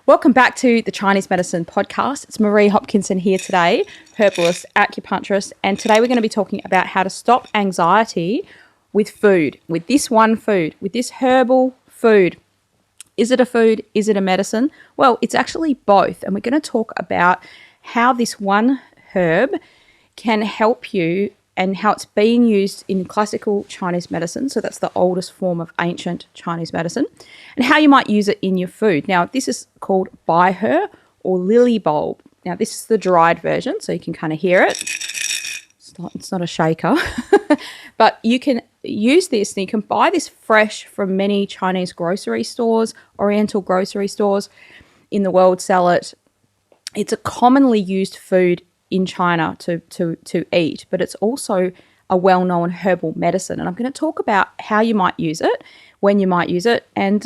Welcome back to the Chinese Medicine Podcast. It's Marie Hopkinson here today, herbalist, acupuncturist, and today we're going to be talking about how to stop anxiety with food, with this one food, with this herbal food. Is it a food? Is it a medicine? Well, it's actually both, and we're going to talk about how this one herb can help you and how it's being used in classical Chinese medicine. So that's the oldest form of ancient Chinese medicine, and how you might use it in your food. Now, this is called Bai He or lily bulb. Now, this is the dried version, so you can kind of hear it. It's not a shaker, but you can use this and you can buy this fresh from many Chinese grocery stores, Oriental grocery stores in the world sell it. It's a commonly used food in China to eat, but it's also a well-known herbal medicine. And I'm going to talk about how you might use it, when you might use it, and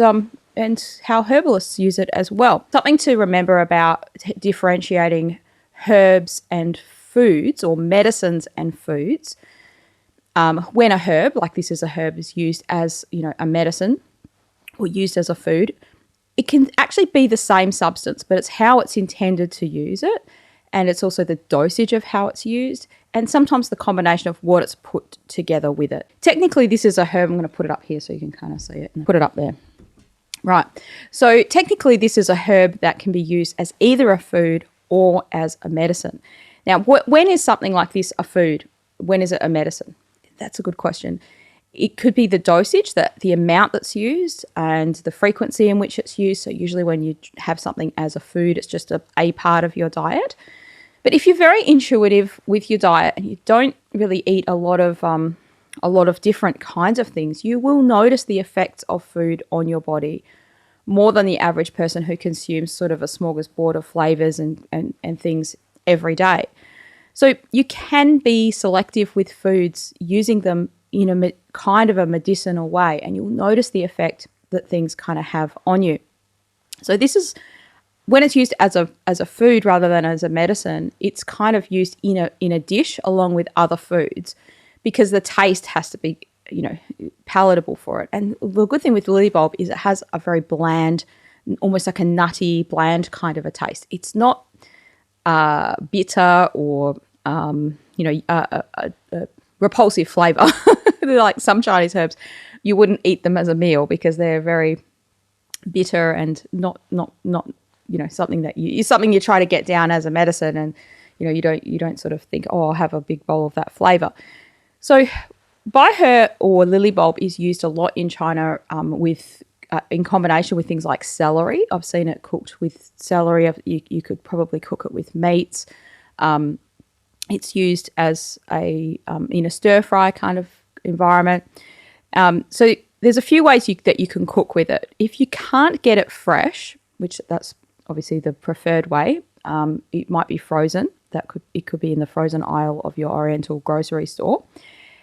how herbalists use it as well. Something to remember about differentiating herbs and foods, or medicines and foods. When a herb, like this is a herb, is used as a medicine or used as a food, it can actually be the same substance, but it's how it's intended to use it. And it's also the dosage of how it's used, and sometimes the combination of what it's put together with it. Technically, this is a herb. I'm going to put it up here so you can kind of see it and put it up there. Right. So technically, this is a herb that can be used as either a food or as a medicine. Now, when is something like this a food? When is it a medicine? That's a good question. It could be the dosage, the amount that's used, and the frequency in which it's used. So usually when you have something as a food, it's just a part of your diet. But if you're very intuitive with your diet and you don't really eat a lot of different kinds of things, you will notice the effects of food on your body more than the average person who consumes sort of a smorgasbord of flavors and things every day. So you can be selective with foods, using them in a kind of a medicinal way, and you'll notice the effect that things kind of have on you. So this is when it's used as a food rather than as a medicine. It's kind of used in a dish along with other foods, because the taste has to be palatable for it. And the good thing with lily bulb is it has a very bland, almost like a nutty, bland kind of a taste. It's not bitter or a repulsive flavor. Like some Chinese herbs, you wouldn't eat them as a meal because they're very bitter and not something that something you try to get down as a medicine, and you don't sort of think, oh, I'll have a big bowl of that flavor. So Bai He or lily bulb is used a lot in China in combination with things like celery. I've seen it cooked with celery. You could probably cook it with meats. It's used as in a stir fry kind of environment. So there's a few ways that you can cook with it. If you can't get it fresh, which that's obviously the preferred way, it might be frozen. It could be in the frozen aisle of your Oriental grocery store.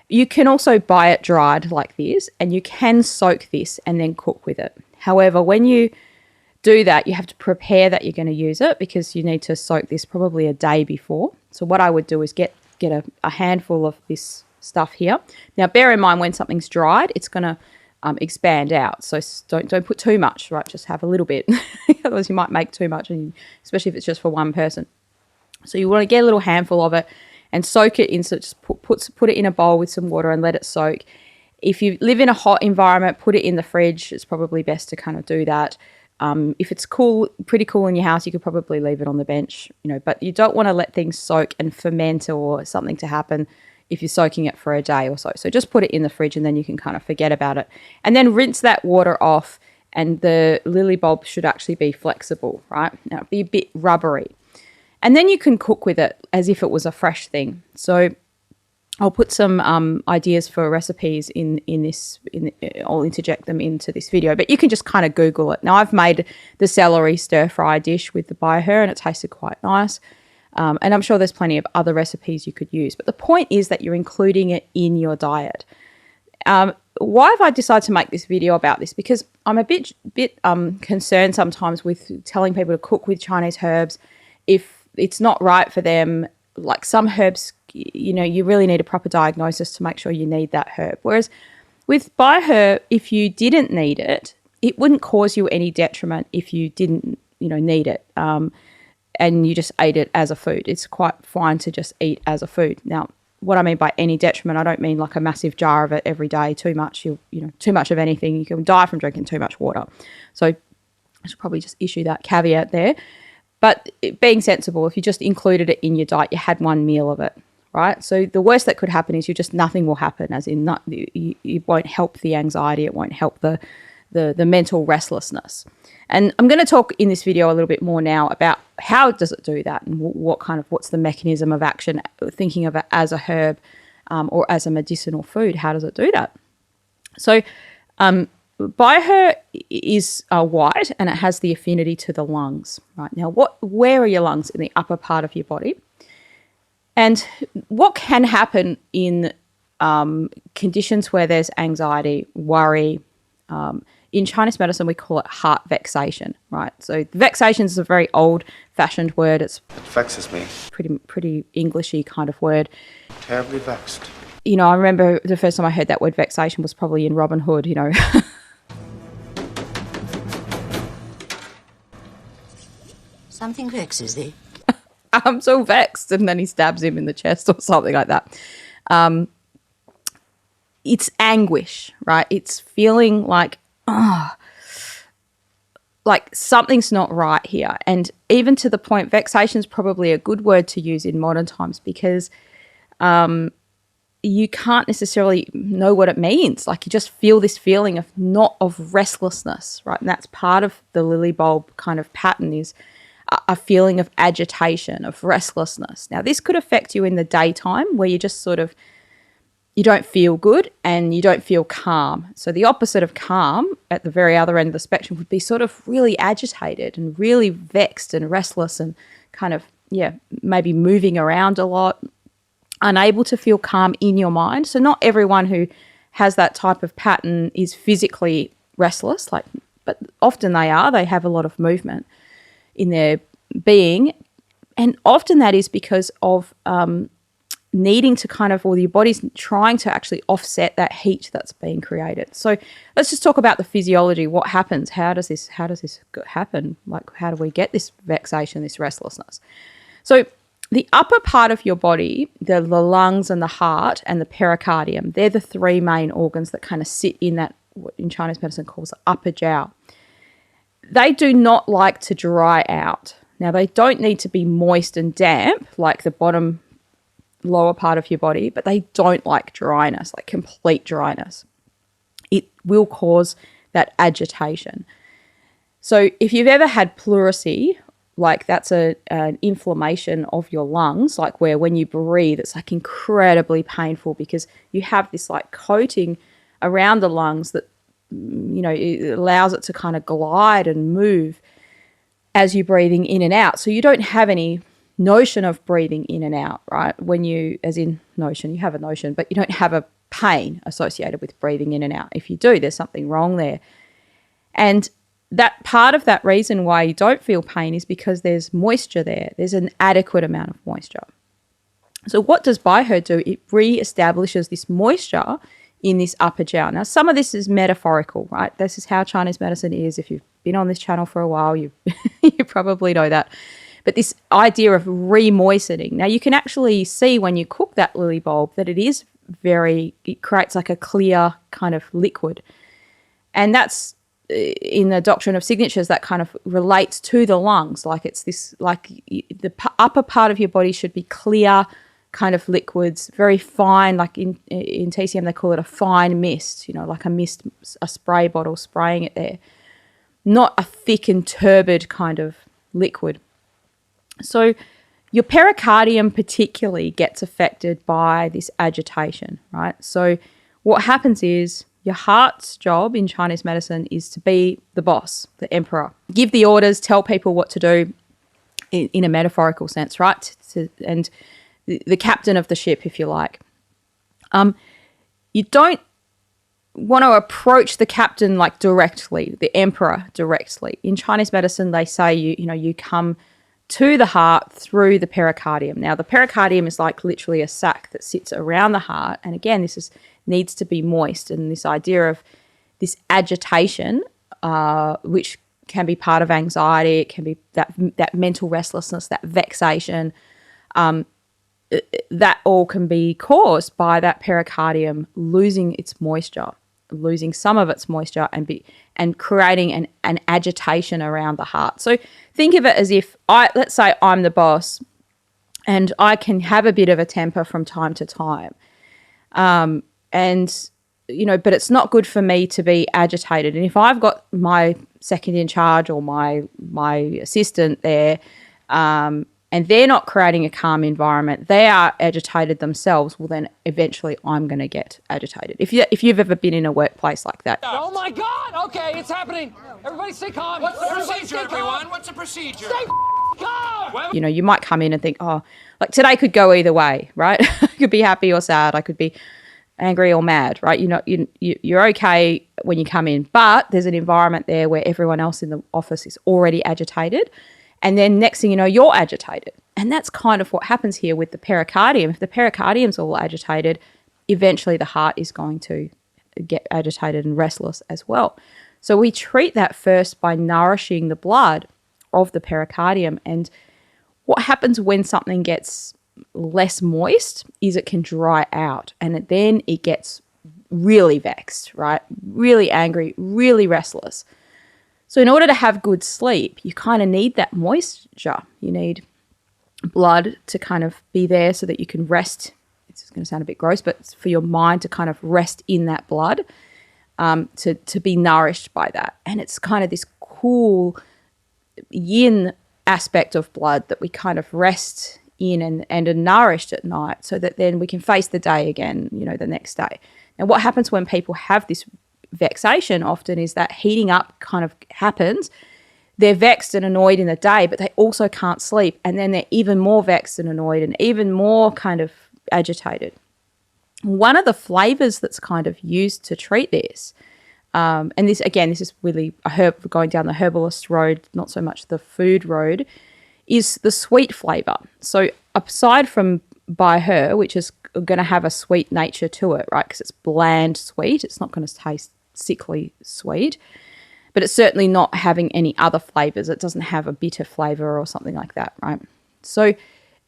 You can also buy it dried like this, and you can soak this and then cook with it. However, when you do that, you have to prepare that you're going to use it, because you need to soak this probably a day before. So what I would do is get a handful of this stuff here. Now, bear in mind, when something's dried, it's going to expand out. So don't put too much, right? Just have a little bit. Otherwise, you might make too much, and especially if it's just for one person. So you want to get a little handful of it and soak it in. So just put it in a bowl with some water and let it soak. If you live in a hot environment, put it in the fridge. It's probably best to kind of do that. If it's pretty cool in your house, you could probably leave it on the bench, but you don't want to let things soak and ferment or something to happen if you're soaking it for a day or so. So just put it in the fridge, and then you can kind of forget about it. And then rinse that water off, and the lily bulb should actually be flexible, right? Now, it'll be a bit rubbery. And then you can cook with it as if it was a fresh thing. So I'll put some ideas for recipes in this. I'll interject them into this video, but you can just kind of Google it. Now, I've made the celery stir fry dish with the Bai He, and it tasted quite nice. And I'm sure there's plenty of other recipes you could use. But the point is that you're including it in your diet. Why have I decided to make this video about this? Because I'm a bit concerned sometimes with telling people to cook with Chinese herbs if it's not right for them. Like some herbs, you really need a proper diagnosis to make sure you need that herb. Whereas with Bai He, if you didn't need it, it wouldn't cause you any detriment if you didn't need it. And you just ate it as a food. It's quite fine to just eat as a food. Now, what I mean by any detriment, I don't mean like a massive jar of it every day, too much. Too much of anything, you can die from drinking too much water. So I should probably just issue that caveat there. But being sensible, if you just included it in your diet, you had one meal of it, right? So the worst that could happen is nothing will happen, as in it won't help the anxiety, it won't help the mental restlessness. And I'm going to talk in this video a little bit more now about how does it do that and what's the mechanism of action, thinking of it as a herb or as a medicinal food. How does it do that? So Bai He is white and it has the affinity to the lungs. Right now, where are your lungs? In the upper part of your body. And what can happen in conditions where there's anxiety, worry, in Chinese medicine, we call it heart vexation, right? So vexation is a very old-fashioned word. It vexes me. Pretty Englishy kind of word. Terribly vexed. I remember the first time I heard that word vexation was probably in Robin Hood, Something vexes thee. I'm so vexed. And then he stabs him in the chest or something like that. It's anguish, right? It's feeling like something's not right here. And even to the point, vexation is probably a good word to use in modern times because you can't necessarily know what it means. Like you just feel this feeling of restlessness, right? And that's part of the lily bulb kind of pattern is a feeling of agitation, of restlessness. Now, this could affect you in the daytime where you just you don't feel good and you don't feel calm. So the opposite of calm at the very other end of the spectrum would be sort of really agitated and really vexed and restless and kind of, maybe moving around a lot, unable to feel calm in your mind. So not everyone who has that type of pattern is physically restless, but often they are. They have a lot of movement in their being. And often that is because of needing to or your body's trying to actually offset that heat that's being created. So let's just talk about the physiology. What happens? How does this happen? Like, how do we get this vexation, this restlessness? So the upper part of your body, the lungs and the heart and the pericardium, they're the three main organs that kind of sit in that, what in Chinese medicine calls the upper jiao. They do not like to dry out. Now, they don't need to be moist and damp like the lower part of your body, but they don't like dryness, like complete dryness. It will cause that agitation. So if you've ever had pleurisy, like that's an inflammation of your lungs, like where when you breathe, it's like incredibly painful because you have this like coating around the lungs that, it allows it to kind of glide and move as you're breathing in and out. So you don't have any notion of breathing in and out, right? You have a notion, but you don't have a pain associated with breathing in and out. If you do, there's something wrong there. And that part of that reason why you don't feel pain is because there's moisture there. There's an adequate amount of moisture. So what does Bai He do? It re-establishes this moisture in this upper jiao. Now, some of this is metaphorical, right? This is how Chinese medicine is. If you've been on this channel for a while, you probably know that. But this idea of re-moistening. Now, you can actually see when you cook that lily bulb that it creates like a clear kind of liquid. And that's in the doctrine of signatures that kind of relates to the lungs. Like it's this, like the upper part of your body should be clear kind of liquids, very fine, like in TCM they call it a fine mist, like a spray bottle spraying it there. Not a thick and turbid kind of liquid. So your pericardium particularly gets affected by this agitation, right? So what happens is your heart's job in Chinese medicine is to be the boss, the emperor. Give the orders, tell people what to do in a metaphorical sense, right? And the captain of the ship, if you like. You don't want to approach the captain like directly, the emperor directly. In Chinese medicine, they say you come to the heart through the pericardium. Now, the pericardium is like literally a sac that sits around the heart. And again, needs to be moist. And this idea of this agitation, which can be part of anxiety. It can be that mental restlessness, that vexation. That all can be caused by that pericardium losing its moisture, losing some of its moisture and creating an agitation around the heart. So think of it as if let's say I'm the boss and I can have a bit of a temper from time to time. And, but it's not good for me to be agitated. And if I've got my second in charge or my assistant there, and they're not creating a calm environment, they are agitated themselves, well, then eventually I'm going to get agitated. If you've ever been in a workplace like that. Oh, my God. Okay, it's happening. Everybody stay calm. What's the procedure, everyone? What's the procedure? Stay calm. You might come in and think, oh, like today could go either way, right? I could be happy or sad. I could be angry or mad, right? You're okay when you come in, but there's an environment there where everyone else in the office is already agitated. And then next thing you know, you're agitated. And that's kind of what happens here with the pericardium. If the pericardium's all agitated, eventually the heart is going to get agitated and restless as well. So we treat that first by nourishing the blood of the pericardium. And what happens when something gets less moist is it can dry out, and then it gets really vexed, right? Really angry, really restless. So in order to have good sleep, you kind of need that moisture. You need blood to kind of be there so that you can rest. It's going to sound a bit gross, but it's for your mind to kind of rest in that blood, to be nourished by that. And it's kind of this cool yin aspect of blood that we kind of rest in and are nourished at night, so that then we can face the day again, the next day. And what happens when people have this vexation often is that heating up kind of happens. They're vexed and annoyed in the day, but they also can't sleep. And then they're even more vexed and annoyed and even more kind of agitated. One of the flavors that's kind of used to treat this, and this is really going down the herbalist road, not so much the food road, is the sweet flavor. So aside from Bai He, which is going to have a sweet nature to it, right? Because it's bland sweet. It's not going to taste sickly sweet, but it's certainly not having any other flavors. It doesn't have a bitter flavor or something like that, right? So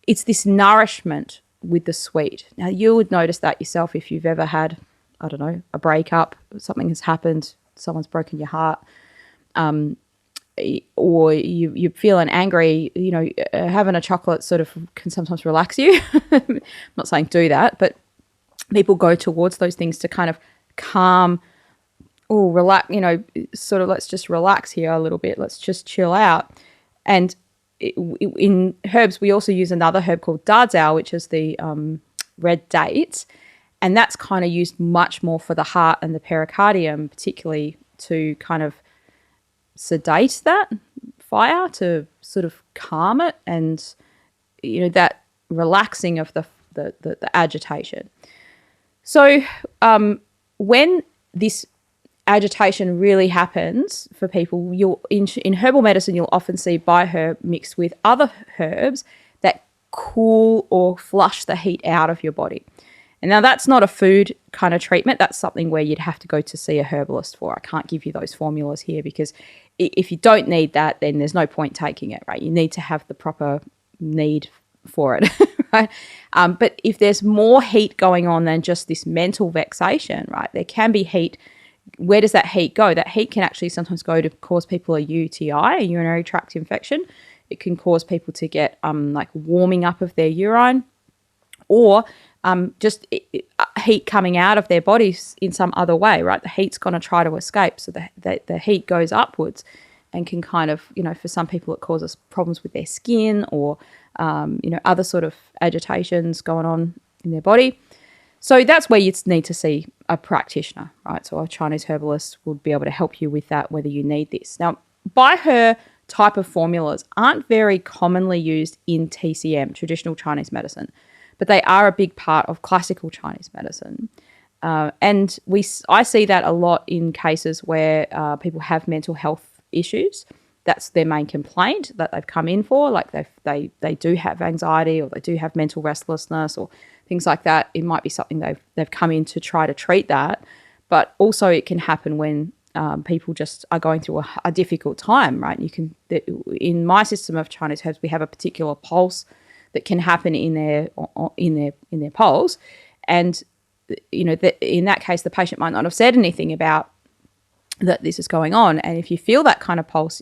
it's this nourishment with the sweet. Now, you would notice that yourself if you've ever had, I don't know, a breakup, something has happened, someone's broken your heart, or you're feeling angry, having a chocolate sort of can sometimes relax you. I'm not saying do that, but people go towards those things to kind of calm or relax, sort of let's just relax here a little bit. Let's just chill out. And in herbs, we also use another herb called darzao, which is the red date. And that's kind of used much more for the heart and the pericardium, particularly to kind of sedate that fire, to sort of calm it, and that relaxing of the agitation. So when this agitation really happens for people, you'll in herbal medicine you'll often see Bai He mixed with other herbs that cool or flush the heat out of your body. And now that's not a food kind of treatment. That's something where you'd have to go to see a herbalist for. I can't give you those formulas here, because if you don't need that, then there's no point taking it, right? You need to have the proper need for it, right? But if there's more heat going on than just this mental vexation, right, there can be heat. Where does that heat go? That heat can actually sometimes go to cause people a UTI, a urinary tract infection. It can cause people to get like warming up of their urine, or just heat coming out of their bodies in some other way, right? The heat's going to try to escape. So the heat goes upwards and can kind of, for some people it causes problems with their skin or, other sort of agitations going on in their body. So that's where you need to see a practitioner, right? So a Chinese herbalist would be able to help you with that, whether you need this. Now, Bai He type of formulas aren't very commonly used in TCM, traditional Chinese medicine, but they are a big part of classical Chinese medicine. And I see that a lot in cases where people have mental health issues. That's their main complaint that they've come in for. Like they do have anxiety, or they do have mental restlessness, or things like that. It might be something they've come in to try to treat that. But also it can happen when people just are going through a difficult time, right? In my system of Chinese herbs, we have a particular pulse that can happen in their pulse, and in that case, the patient might not have said anything about that this is going on. And if you feel that kind of pulse,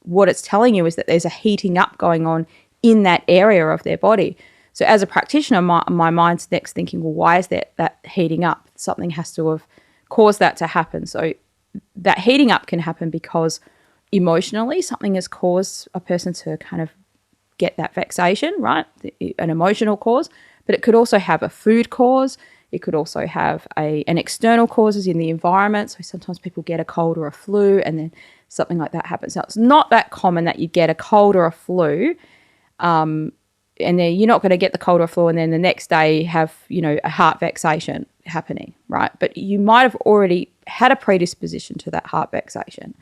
what it's telling you is that there's a heating up going on in that area of their body. So as a practitioner, my mind's next thinking, well, why is that heating up? Something has to have caused that to happen. So that heating up can happen because emotionally something has caused a person to kind of get that vexation, right? An emotional cause, but it could also have a food cause. It could also have an external causes in the environment. So sometimes people get a cold or a flu and then something like that happens. Now, it's not that common that you get a cold or a flu, and then you're not going to get the cold or flu and then the next day have, a heart vexation happening, right? But you might have already had a predisposition to that heart vexation.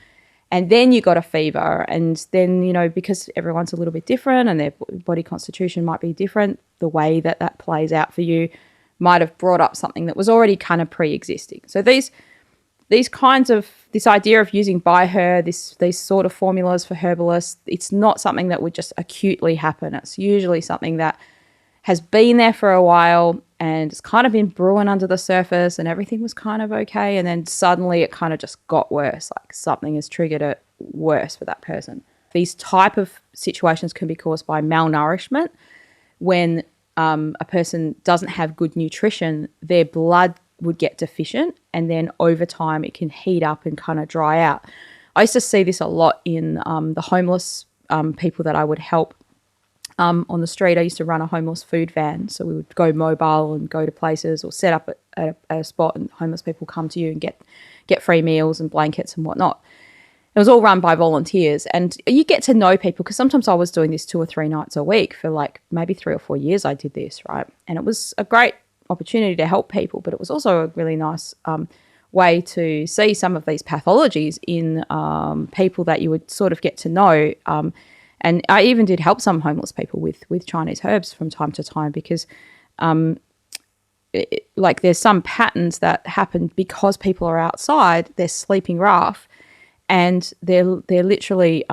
And then you got a fever, and then, because everyone's a little bit different and their body constitution might be different, the way that plays out for you might have brought up something that was already kind of pre-existing. So this idea of using Bai He, these sort of formulas for herbalists, it's not something that would just acutely happen. It's usually something that has been there for a while and it's kind of been brewing under the surface and everything was kind of okay. And then suddenly it kind of just got worse, like something has triggered it worse for that person. These type of situations can be caused by malnourishment. When a person doesn't have good nutrition, their blood would get deficient, and then over time it can heat up and kind of dry out. I used to see this a lot in the homeless people that I would help on the street. I used to run a homeless food van, so we would go mobile and go to places or set up at a spot, and homeless people come to you and get free meals and blankets and whatnot. It was all run by volunteers, and you get to know people, because sometimes I was doing this 2 or 3 nights a week for like maybe 3 or 4 years I did this, right? And it was a great opportunity to help people, but it was also a really nice way to see some of these pathologies in people that you would sort of get to know. And I even did help some homeless people with Chinese herbs from time to time, because there's some patterns that happen because people are outside, they're sleeping rough, and they're literally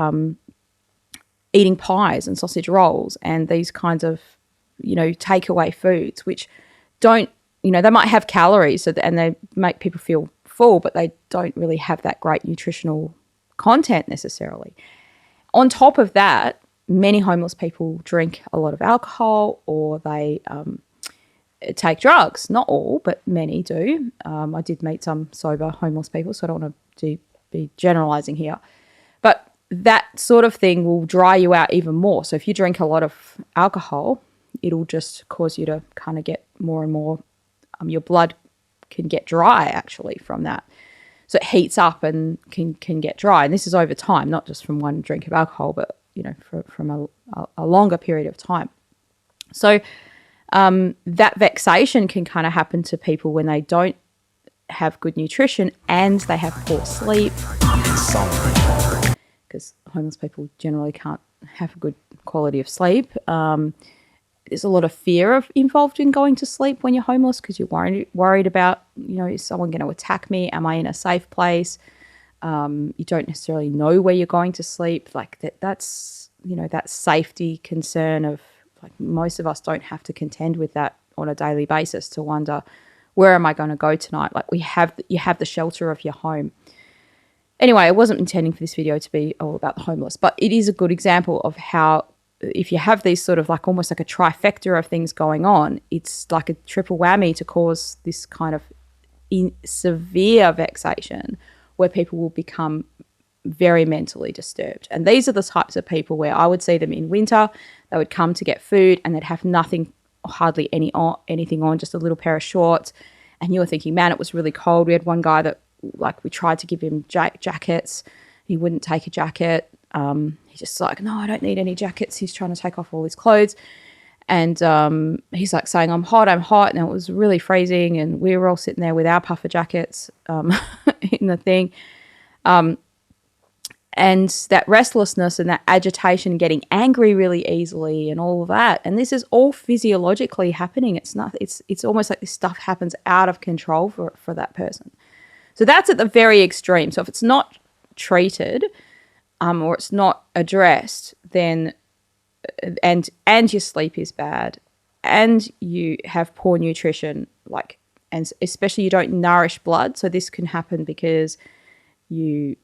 eating pies and sausage rolls and these kinds of, takeaway foods, which don't, they might have calories and they make people feel full, but they don't really have that great nutritional content necessarily. On top of that, many homeless people drink a lot of alcohol, or they take drugs. Not all, but many do. I did meet some sober homeless people, so I don't want to be generalizing here. But that sort of thing will dry you out even more. So if you drink a lot of alcohol, it'll just cause you to kind of get more and more, your blood can get dry actually from that. So it heats up and can get dry. And this is over time, not just from one drink of alcohol, but, from a longer period of time. So that vexation can kind of happen to people when they don't have good nutrition and they have poor sleep, because homeless people generally can't have a good quality of sleep. There's a lot of fear involved in going to sleep when you're homeless, because you're worried about, is someone going to attack me? Am I in a safe place? You don't necessarily know where you're going to sleep. Like that's that safety concern of, like, most of us don't have to contend with that on a daily basis, to wonder, where am I going to go tonight? Like you have the shelter of your home. Anyway, I wasn't intending for this video to be all about the homeless, but it is a good example of how, if you have these sort of like almost like a trifecta of things going on, it's like a triple whammy to cause this kind of severe vexation where people will become very mentally disturbed. And these are the types of people where I would see them in winter. They would come to get food and they'd have nothing, hardly anything on, just a little pair of shorts. And you were thinking, man, it was really cold. We had one guy that, like, we tried to give him jackets. He wouldn't take a jacket. He's just like, no, I don't need any jackets. He's trying to take off all his clothes. And he's like saying, I'm hot. And it was really freezing. And we were all sitting there with our puffer jackets in the thing. And that restlessness and that agitation, getting angry really easily and all of that. And this is all physiologically happening. It's almost like this stuff happens out of control for that person. So that's at the very extreme. So if it's not treated or it's not addressed, then and your sleep is bad and you have poor nutrition, and especially you don't nourish blood. So this can happen because you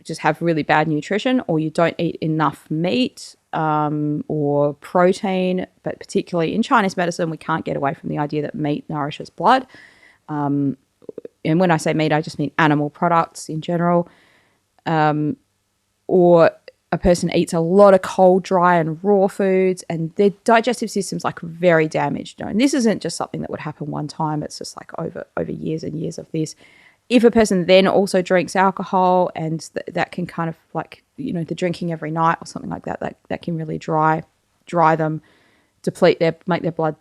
just have really bad nutrition, or you don't eat enough meat or protein. But particularly in Chinese medicine, we can't get away from the idea that meat nourishes blood. And when I say meat, I just mean animal products in general. Or a person eats a lot of cold, dry and raw foods, and their digestive system's very damaged. And this isn't just something that would happen one time. It's just over years and years of this. If a person then also drinks alcohol, and that can kind of the drinking every night or something like that, that can really dry them, deplete make their blood,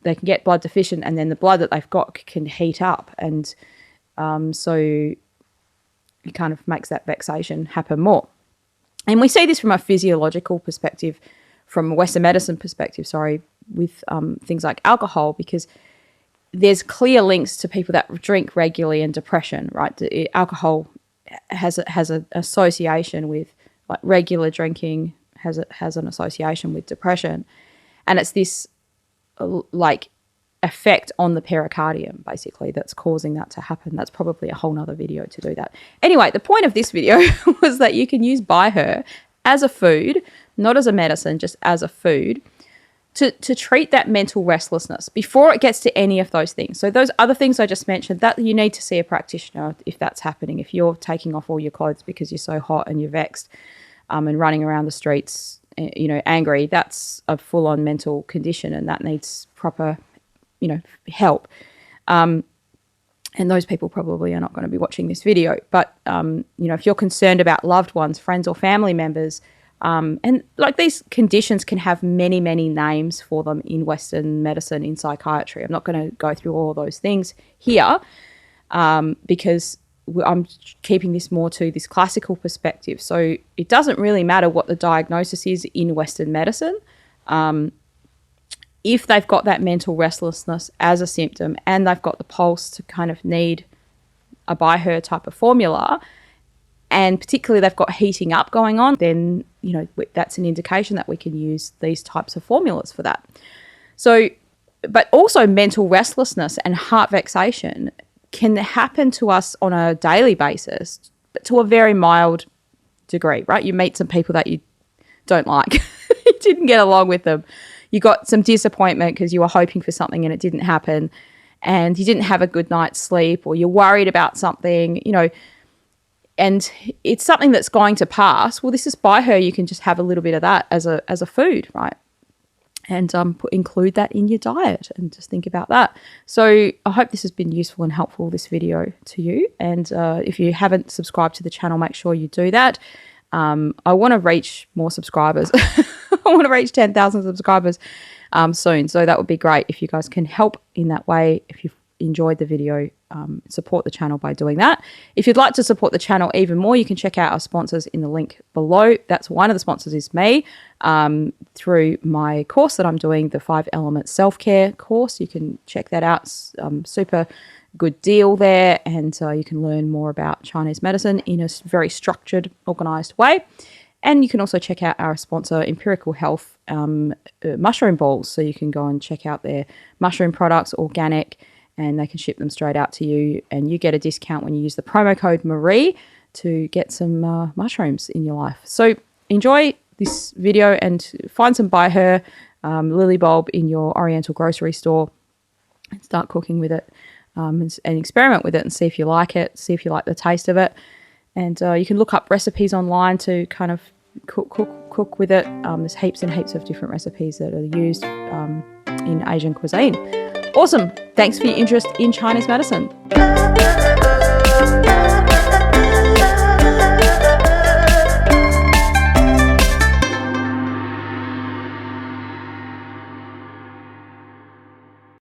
they can get blood deficient, and then the blood that they've got can heat up. And so it kind of makes that vexation happen more. And we see this from a physiological perspective, from a Western medicine perspective, with things like alcohol, because there's clear links to people that drink regularly and depression, right? Alcohol has an association with, regular drinking has an association with depression. And it's this effect on the pericardium, basically, that's causing that to happen. That's probably a whole nother video to do that. Anyway, the point of this video was that you can use Bai He as a food, not as a medicine, just as a food, to treat that mental restlessness before it gets to any of those things. So those other things I just mentioned, that you need to see a practitioner if that's happening. If you're taking off all your clothes because you're so hot and you're vexed and running around the streets, angry, that's a full-on mental condition, and that needs proper help. And those people probably are not going to be watching this video. But, if you're concerned about loved ones, friends or family members, and these conditions can have many, many names for them in Western medicine, in psychiatry. I'm not going to go through all those things here because I'm keeping this more to this classical perspective. So it doesn't really matter what the diagnosis is in Western medicine. If they've got that mental restlessness as a symptom and they've got the pulse to kind of need a Bai He type of formula, and particularly they've got heating up going on, then, that's an indication that we can use these types of formulas for that. So, but also mental restlessness and heart vexation can happen to us on a daily basis, but to a very mild degree, right? You meet some people that you don't like. You didn't get along with them. You got some disappointment because you were hoping for something and it didn't happen, and you didn't have a good night's sleep, or you're worried about something, and it's something that's going to pass. Well, this is Bai He. You can just have a little bit of that as a food, right? And include that in your diet, and just think about that. So I hope this has been useful and helpful, this video, to you. And if you haven't subscribed to the channel, make sure you do that. I want to reach more subscribers. I want to reach 10,000 subscribers soon. So that would be great if you guys can help in that way. If you've enjoyed the video, support the channel by doing that. If you'd like to support the channel even more, you can check out our sponsors in the link below. That's one of the sponsors is me, through my course that I'm doing, the 5 Element Self-Care course. You can check that out. Super good deal there, and you can learn more about Chinese medicine in a very structured, organized way. And you can also check out our sponsor, Empirical Health, mushroom balls. So you can go and check out their mushroom products, organic, and they can ship them straight out to you. And you get a discount when you use the promo code Marie to get some mushrooms in your life. So enjoy this video and find some Bai He lily bulb in your Oriental grocery store and start cooking with it, and experiment with it and see if you like it, see if you like the taste of it. And you can look up recipes online to kind of cook with it. There's heaps and heaps of different recipes that are used in Asian cuisine. Awesome. Thanks for your interest in Chinese medicine.